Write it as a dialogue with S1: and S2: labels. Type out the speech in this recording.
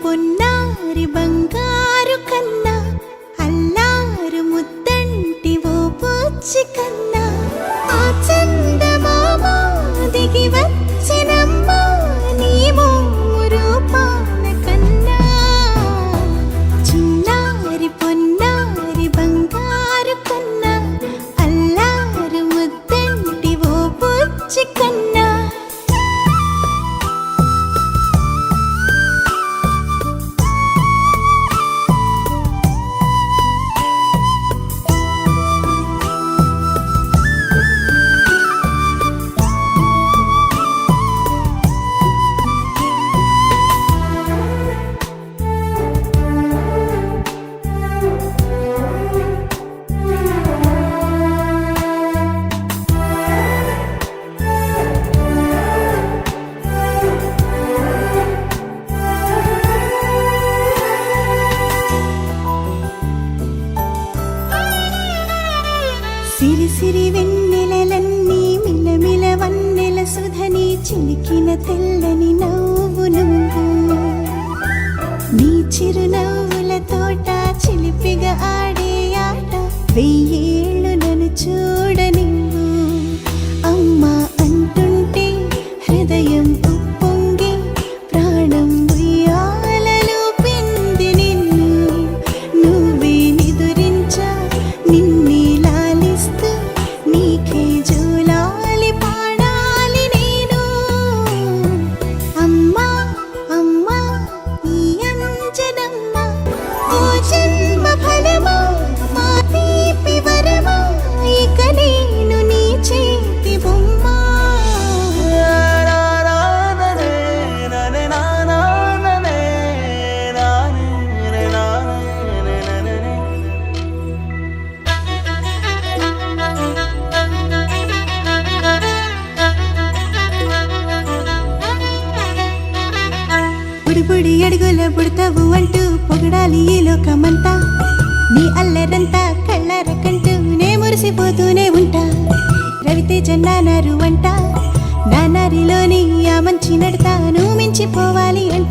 S1: పొన్నారి బంగారు కన్నా అల్లారు ముద్దంటి ఓ పూచి కన్నా ఆ చందమామ దిగి వచ్చినమ్మ నీ రూపాల కన్నా చిన్నారి పొన్నారి బంగారు కన్నా అల్లారు ముద్దంటి ఓ పూచి కన్నా సిరి సిరి వెన్నెలలన్నీ మిలమిల వన్నెల సుధని చిలికిన తెల్లని నవ్వు నువ్వు నీ చిరునవ్వుల తోట చిలిపిగా ఆడే ఆట వెయ్యేళ్ళు నన్ను చూడనివ్వు అమ్మా అంటుంటే హృదయం ఉప్పొంగి ప్రాణం ఉయ్యాలలో పిండి నిన్ను నువ్వే నిదురించా నిన్నే నీకే జూలాలి పాడాలి నేను అమ్మా అమ్మా ఈ అంజనమ్మ ఓ జన్మ ఫలమా మా తీపి వరమా ఇక నేను నీ చేతి బొమ్మ బుడి అడుగుల బుడతావు అంటూ పొగడాలి ఈ లోకమంతా నీ అల్లరంతా కళ్ళరకంటూ నే మురిసిపోతూనే ఉంటా రవితేజ నానారు అంట నానారిలోని ఆ మంచి నడతా నువ్వు మించిపోవాలి అంట